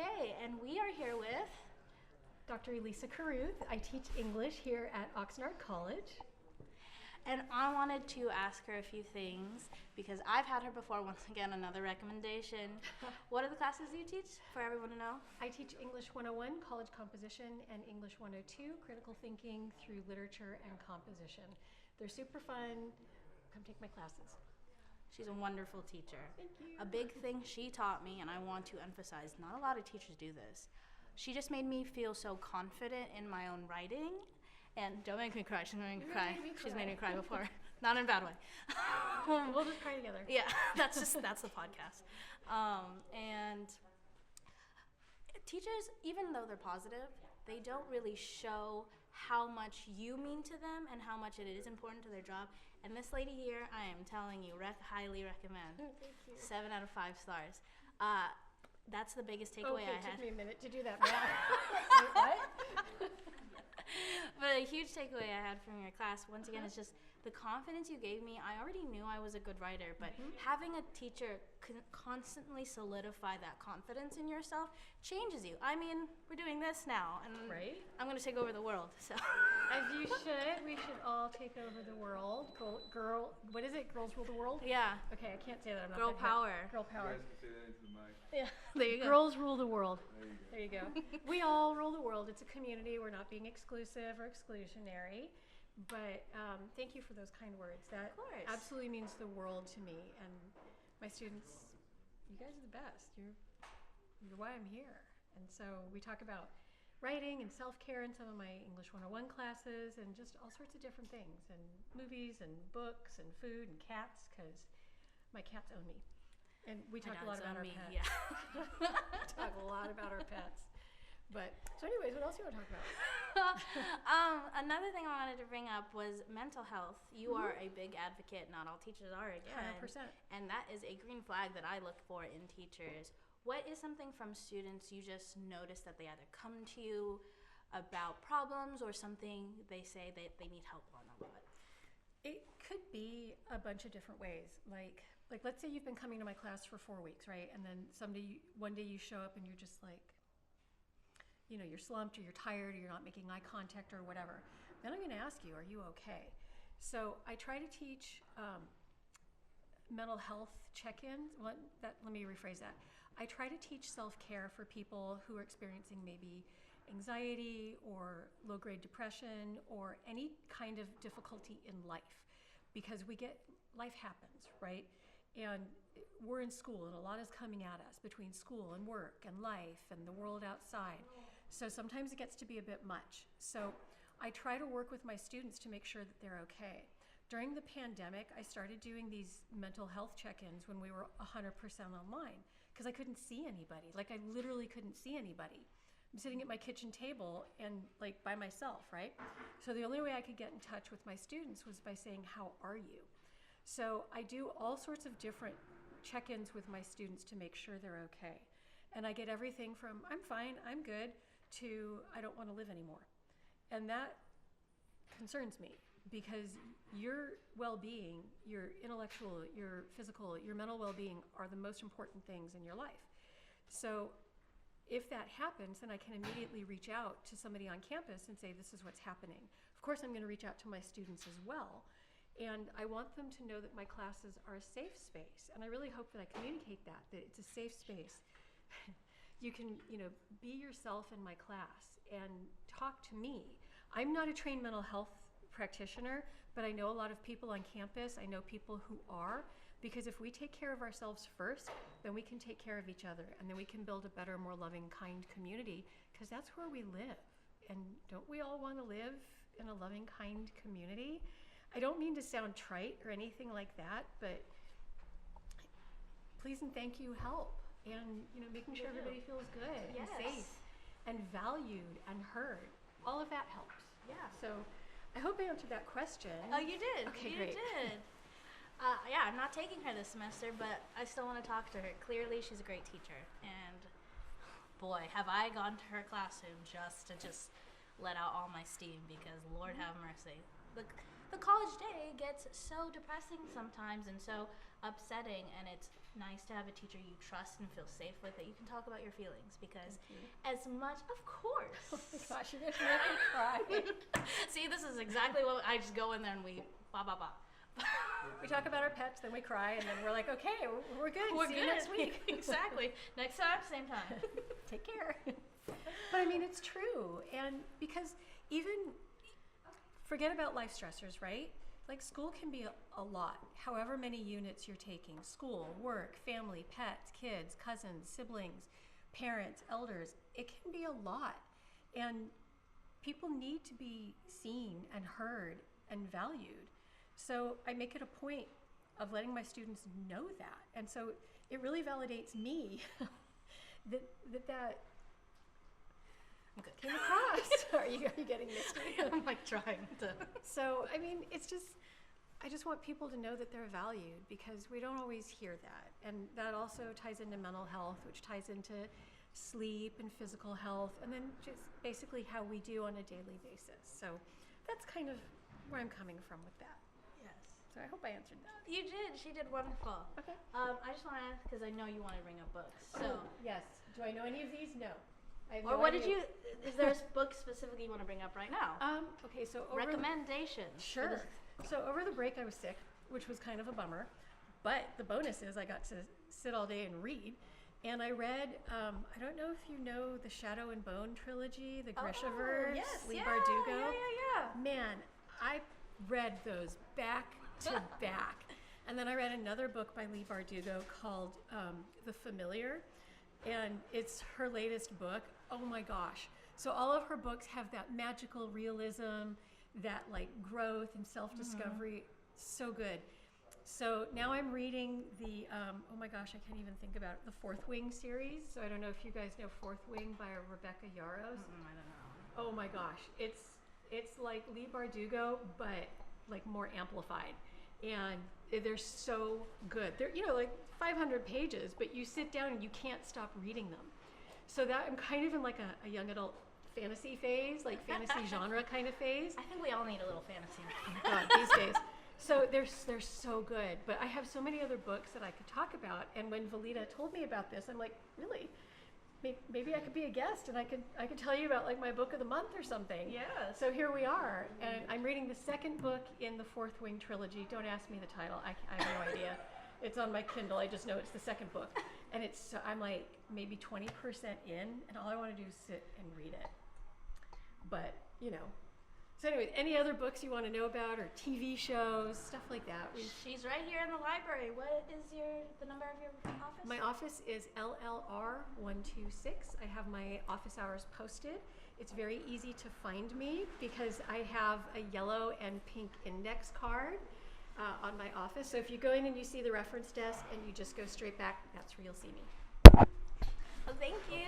Okay, and we are here with Dr. Elissa Caruth. I teach English here at Oxnard College. and I wanted to ask her a few things because I've had her before. Once again, another recommendation. What are the classes you teach for everyone to know? I teach English 101, College Composition, and English 102, Critical Thinking through Literature and Composition. They're super fun. Come take my classes. She's a wonderful teacher. Thank you. A big thing she taught me, and I want to emphasize, not a lot of teachers do this. She just made me feel so confident in my own writing. And don't make me cry. She's made me cry. She's made me cry before. Not in a bad way. We'll just cry together. Yeah, that's the podcast. And teachers, even though they're positive, they don't really show how much you mean to them and how much it is important to their job. And this lady here, I am telling you, highly recommend. Thank you. 7 out of 5 stars. That's the biggest takeaway Okay, I had. it took me a minute to do that math. Wait, what? But a huge takeaway I had from your class, once again, is just the confidence you gave me. I already knew I was a good writer, but having a teacher constantly solidify that confidence in yourself changes you. I mean, we're doing this now, and Right? I'm going to take over the world. So, As you should. We should all take over the world. What is it? Girls rule the world? yeah, Okay, I can't say that. I'm not girl that hip. power. Girl power. You guys can say that into the mic. Yeah, there you go. Girls rule the world. There you go. There you go. We all rule the world. It's a community. We're not being exclusive or exclusionary. But thank you for those kind words. That course. absolutely means the world to me. And my students, you guys are the best. You're why I'm here. And so we talk about writing and self-care in some of my English 101 classes and just all sorts of different things and movies and books and food and cats because my cats own me. And we talk a lot about our pets. Yeah. Talk a lot about our pets. But so anyways, what else do you want to talk about? Another thing I wanted to bring up was mental health. You are a big advocate. Not all teachers are, again. 100%. And that is a green flag that I look for in teachers. What is something from students you just notice that they either come to you about problems or something they say that they need help on a lot? It could be a bunch of different ways. Like let's say you've been coming to my class for 4 weeks, right? And then one day you show up and you're just like, you're slumped or you're tired or you're not making eye contact or whatever. Then I'm going to ask you, are you okay? So I try to teach mental health check-ins. Let me rephrase that. I try to teach self-care for people who are experiencing maybe anxiety or low-grade depression or any kind of difficulty in life, because life happens, right? And we're in school and a lot is coming at us between school and work and life and the world outside. So sometimes it gets to be a bit much. So I try to work with my students to make sure that they're okay. During the pandemic, I started doing these mental health check-ins when we were 100% online because I couldn't see anybody. Like I literally couldn't see anybody. I'm sitting at my kitchen table and like by myself, right? So the only way I could get in touch with my students was by saying, how are you? So I do all sorts of different check-ins with my students to make sure they're okay. And I get everything from, I'm fine, I'm good, to I don't want to live anymore. And that concerns me because your well-being, your intellectual, your physical, your mental well-being are the most important things in your life. So if that happens, then I can immediately reach out to somebody on campus and say, this is what's happening. Of course, I'm going to reach out to my students as well. And I want them to know that my classes are a safe space. And I really hope that I communicate that it's a safe space. You can, be yourself in my class and talk to me. I'm not a trained mental health practitioner, but I know a lot of people on campus. I know people who are, because if we take care of ourselves first, then we can take care of each other, and then we can build a better, more loving, kind community, because that's where we live. And don't we all want to live in a loving, kind community? I don't mean to sound trite or anything like that, but please and thank you help. And making sure everybody feels good and safe and valued and heard. All of that helps. Yeah. So I hope I answered that question. Oh, you did. Okay, you great. did. Yeah, I'm not taking her this semester, but I still want to talk to her. Clearly, she's a great teacher. And boy, have I gone to her classroom just to let out all my steam because Lord have mercy. The college day gets so depressing sometimes and so upsetting, and it's nice to have a teacher you trust and feel safe with, that you can talk about your feelings, because as much, of course. Oh my gosh, you're going to make me cry. See, this is exactly what I just go in there and we blah blah blah. We talk about our pets, then we cry, and then we're like, okay, we're good. We're See good you next week. Exactly. Next time, same time. Take care. But I mean, it's true. And because even, forget about life stressors, right? Like, school can be a lot. However many units you're taking, school, work, family, pets, kids, cousins, siblings, parents, elders, it can be a lot. And people need to be seen and heard and valued. So I make it a point of letting my students know that. And so it really validates me that I'm good. came across. Are you getting misty? I'm like trying to. So, I mean, I just want people to know that they're valued, because we don't always hear that. And that also ties into mental health, which ties into sleep and physical health, and then just basically how we do on a daily basis. So that's kind of where I'm coming from with that. Yes. So I hope I answered that. You did. She did wonderful. Okay. I just want to ask, because I know you want to bring up books. So, yes. Do I know any of these? No. I have or no what idea. did you? Is there a book specifically you want to bring up right now? Okay, so Recommendations. for Sure. this- So over the break I was sick, which was kind of a bummer, but the bonus is I got to sit all day and read. And I read, I don't know if you know the Shadow and Bone trilogy, the Grishaverse, yes, Lee yeah, Bardugo. Yeah. Man, I read those back to back. And then I read another book by Lee Bardugo called The Familiar, and it's her latest book. Oh my gosh. So all of her books have that magical realism, that like growth and self-discovery. So good. So now I'm reading the, oh my gosh, I can't even think about it, the Fourth Wing series. So I don't know if you guys know Fourth Wing by Rebecca Yarros. I don't know. Oh my gosh, it's like Lee Bardugo, but like more amplified. And they're so good. They're, like 500 pages, but you sit down and you can't stop reading them. So that I'm kind of in like a young adult fantasy phase, like fantasy genre kind of phase. I think we all need a little fantasy. Oh my God, these days. So they're so good. But I have so many other books that I could talk about. And when Valita told me about this, I'm like, really? Maybe I could be a guest and I could tell you about like my book of the month or something. Yes. So here we are, and I'm reading the second book in the Fourth Wing trilogy. Don't ask me the title. I have no idea. It's on my Kindle. I just know it's the second book, and I'm like maybe 20% in, and all I want to do is sit and read it. But So anyway, any other books you want to know about, or TV shows, stuff like that? She's right here in the library. What is the number of your office? My office is LLR 126. I have my office hours posted. It's very easy to find me because I have a yellow and pink index card on my office. So if you go in and you see the reference desk and you just go straight back, that's where you'll see me. Oh, thank you.